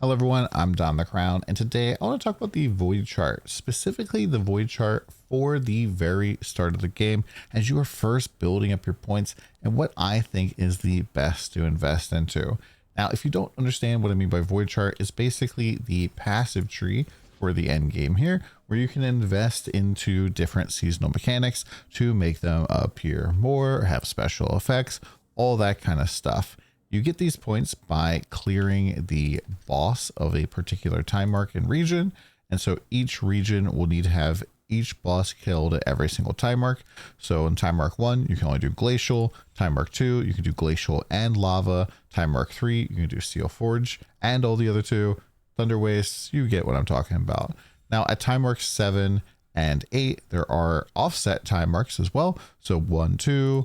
Hello everyone, I'm DonTheCrown, and today I want to talk about the Voidchart, specifically the Voidchart for the very start of the game as you are first building up your points and what I think is the best to invest into. Now, if you don't understand what I mean by Voidchart, it's basically the passive tree for the end game here, where you can invest into different seasonal mechanics to make them appear more, have special effects, all that kind of stuff. You get these points by clearing the boss of a particular time mark and region. And so each region will need to have each boss killed at every single time mark. So in time mark 1, you can only do glacial. Time mark 2, you can do glacial and lava. Time mark 3, you can do steel forge and all the other two. Thunder wastes, you get what I'm talking about. Now at time mark 7 and 8, there are offset time marks as well. So 1, 2,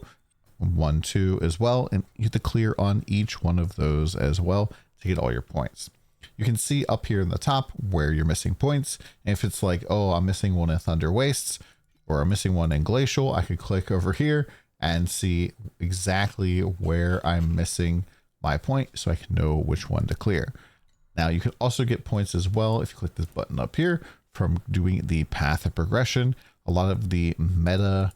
1, 2 as well, and you have to clear on each one of those as well to get all your points. You can see up here in the top where you're missing points. And if it's like, oh, I'm missing one in Thunder Wastes or I'm missing one in Glacial, I could click over here and see exactly where I'm missing my point so I can know which one to clear. Now you can also get points as well if you click this button up here from doing the path of progression. A lot of the meta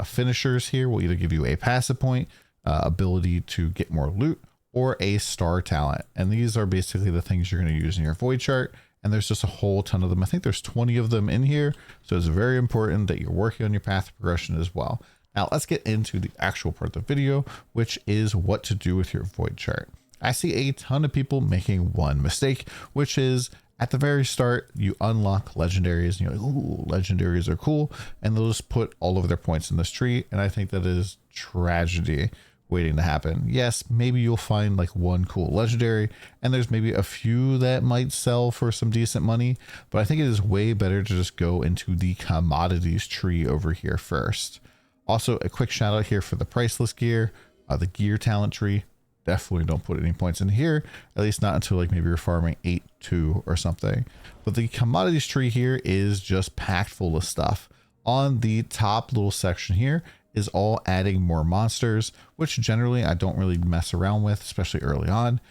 finishers here will either give you a passive point, ability to get more loot, or a star talent. And these are basically the things you're going to use in your Voidchart. And there's just a whole ton of them. I think there's 20 of them in here. So it's very important that you're working on your path of progression as well. Now let's get into the actual part of the video, which is what to do with your Voidchart. I see a ton of people making one mistake, which is at the very start, you unlock legendaries and you're like, ooh, legendaries are cool. And they'll just put all of their points in this tree. And I think that is tragedy waiting to happen. Yes, maybe you'll find like one cool legendary and there's maybe a few that might sell for some decent money, but I think it is way better to just go into the commodities tree over here first. Also, a quick shout out here for the priceless gear, the gear talent tree. Definitely don't put any points in here, at least not until like maybe you're farming 8-2 or something. But the commodities tree here is just packed full of stuff. On the top little section here is all adding more monsters, which generally I don't really mess around with, especially early on.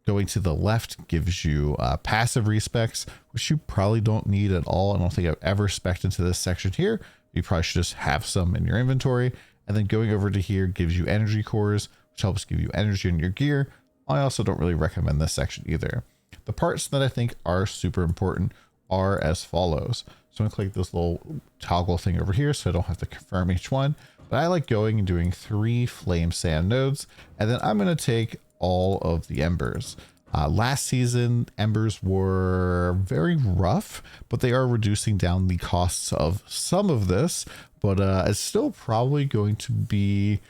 Going to the left gives you passive respecs, which you probably don't need at all. I don't think I've ever spec'd into this section here. You probably should just have some in your inventory. And then going over to here gives you energy cores, which helps give you energy in your gear. I also don't really recommend this section either. The parts that I think are super important are as follows. So I'm gonna click this little toggle thing over here so I don't have to confirm each one. But I like going and doing 3 flame sand nodes, and then I'm gonna take all of the embers. Last season, embers were very rough, but they are reducing down the costs of some of this, but it's still probably going to be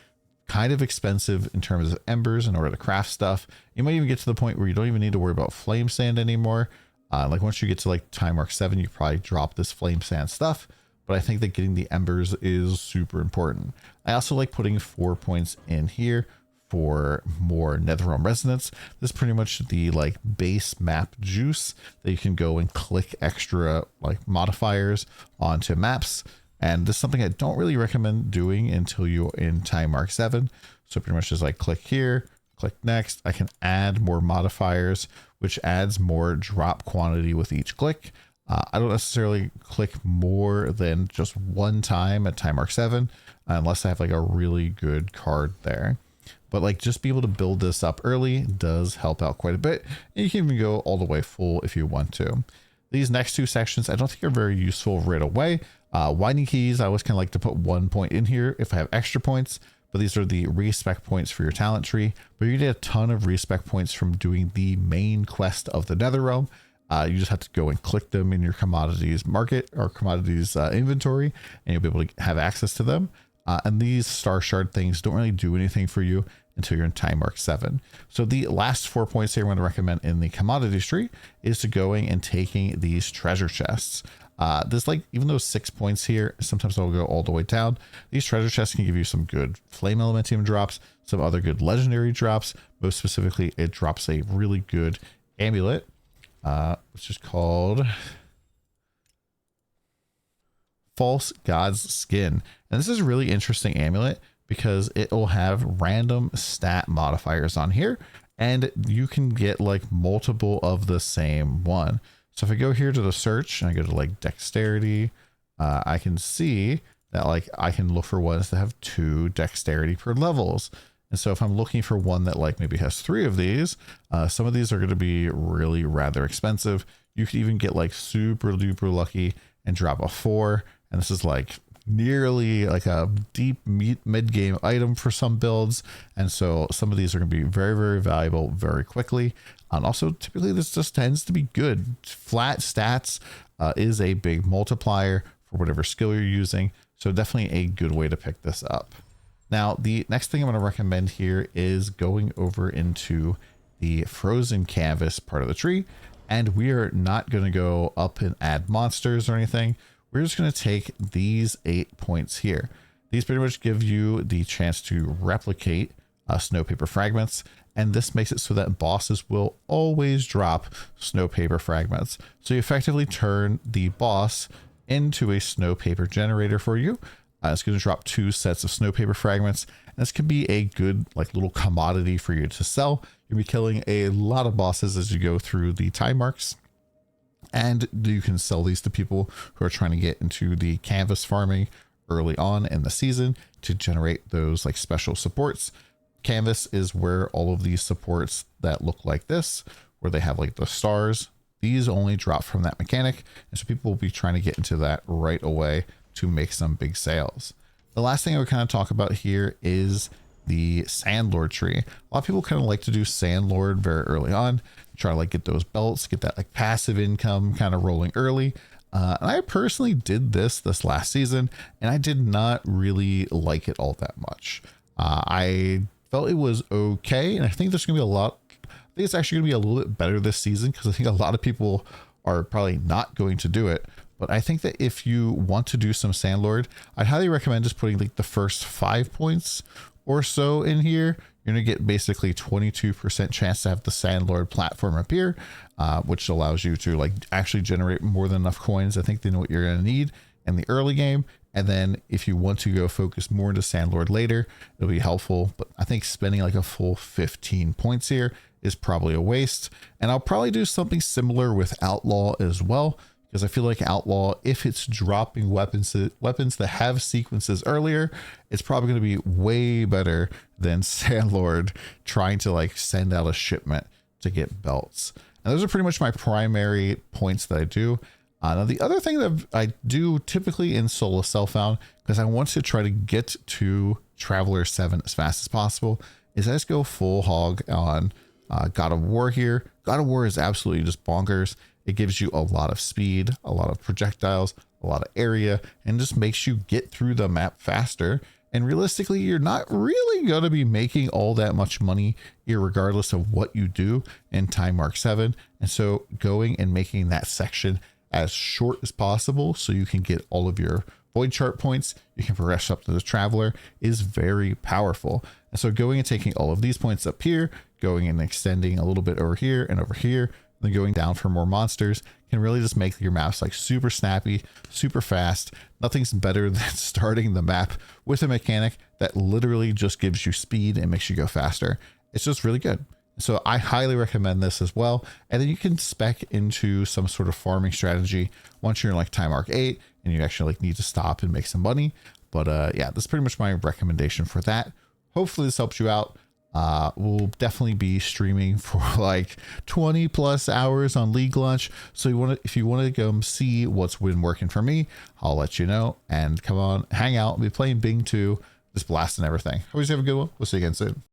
kind of expensive in terms of embers in order to craft stuff. You might even get to the point where you don't even need to worry about flame sand anymore. Like once you get to like time mark 7, you probably drop this flame sand stuff, but I think that getting the embers is super important. I also like putting 4 points in here for more Netherrealm resonance. This is pretty much the like base map juice that you can go and click extra like modifiers onto maps. And this is something I don't really recommend doing until you're in time mark 7. So pretty much just like click here, click next. I can add more modifiers, which adds more drop quantity with each click. I don't necessarily click more than just one time at time mark 7, unless I have like a really good card there. But like just be able to build this up early does help out quite a bit. And you can even go all the way full if you want to. These next 2 sections I don't think are very useful right away. Winding keys, I always kind of like to put 1 point in here if I have extra points, but these are the respec points for your talent tree. But you get a ton of respec points from doing the main quest of the Netherrealm. You just have to go and click them in your commodities market or commodities inventory, and you'll be able to have access to them. And these star shard things don't really do anything for you until you're in time mark 7. So the last 4 points here I'm going to recommend in the commodities tree is to going and taking these treasure chests. There's like, even though 6 points here, sometimes I'll go all the way down. These treasure chests can give you some good flame elementium drops, some other good legendary drops. Most specifically, it drops a really good amulet, which is called False God's Skin. And this is a really interesting amulet because it will have random stat modifiers on here. and you can get like multiple of the same one. So if I go here to the search and I go to like dexterity, I can see that like I can look for ones that have 2 dexterity per levels. And so if I'm looking for one that like maybe has 3 of these, some of these are going to be really rather expensive. You could even get like super duper lucky and drop a 4. And this is like nearly like a deep mid game item for some builds. And so some of these are going to be very, very valuable very quickly. And also typically this just tends to be good. Flat stats is a big multiplier for whatever skill you're using. So definitely a good way to pick this up. Now, the next thing I'm going to recommend here is going over into the frozen canvas part of the tree. And we are not going to go up and add monsters or anything. We're just going to take these 8 points here. These pretty much give you the chance to replicate snow paper fragments. And this makes it so that bosses will always drop snow paper fragments. So you effectively turn the boss into a snow paper generator for you. It's going to drop 2 sets of snow paper fragments. And this can be a good like little commodity for you to sell. You'll be killing a lot of bosses as you go through the time marks. And you can sell these to people who are trying to get into the canvas farming early on in the season to generate those like special supports. Canvas is where all of these supports that look like this, where they have like the stars, these only drop from that mechanic. And so people will be trying to get into that right away to make some big sales. The last thing I would kind of talk about here is the Sandlord tree. A lot of people kind of like to do Sandlord very early on, try to like get those belts, get that like passive income kind of rolling early. And I personally did this last season, and I did not really like it all that much. I felt it was okay, and I think there's gonna be I think it's actually gonna be a little bit better this season, because I think a lot of people are probably not going to do it. But I think that if you want to do some Sandlord, I'd highly recommend just putting like the first 5 points or so in here. You're gonna get basically 22% chance to have the Sandlord platform appear, which allows you to like actually generate more than enough coins. I think they know what you're gonna need in the early game. And then if you want to go focus more into Sandlord later, it'll be helpful. But I think spending like a full 15 points here is probably a waste. And I'll probably do something similar with Outlaw as well, because I feel like Outlaw, if it's dropping weapons that have sequences earlier, it's probably going to be way better than Sandlord trying to like send out a shipment to get belts. And those are pretty much my primary points that I do. Now, the other thing that I do typically in solo self-found, because I want to try to get to Traveler 7 as fast as possible, is I just go full hog on God of War here. God of War is absolutely just bonkers. It gives you a lot of speed, a lot of projectiles, a lot of area, and just makes you get through the map faster. And realistically, you're not really going to be making all that much money, irregardless of what you do in Time Mark 7. And so going and making that section as short as possible so you can get all of your Voidchart points, you can progress up to the Traveler, is very powerful. And so going and taking all of these points up here, going and extending a little bit over here and over here, then going down for more monsters can really just make your maps like super snappy, super fast. Nothing's better than starting the map with a mechanic that literally just gives you speed and makes you go faster. It's just really good. So I highly recommend this as well. And then you can spec into some sort of farming strategy once you're in like Time Arc 8 and you actually like need to stop and make some money. But yeah, that's pretty much my recommendation for that. Hopefully this helps you out. We'll definitely be streaming for like 20 plus hours on League Launch. So if you want to go see what's been working for me, I'll let you know, and come on, hang out. We'll be playing Bing 2, just blasting everything. Always have a good one. We'll see you again soon.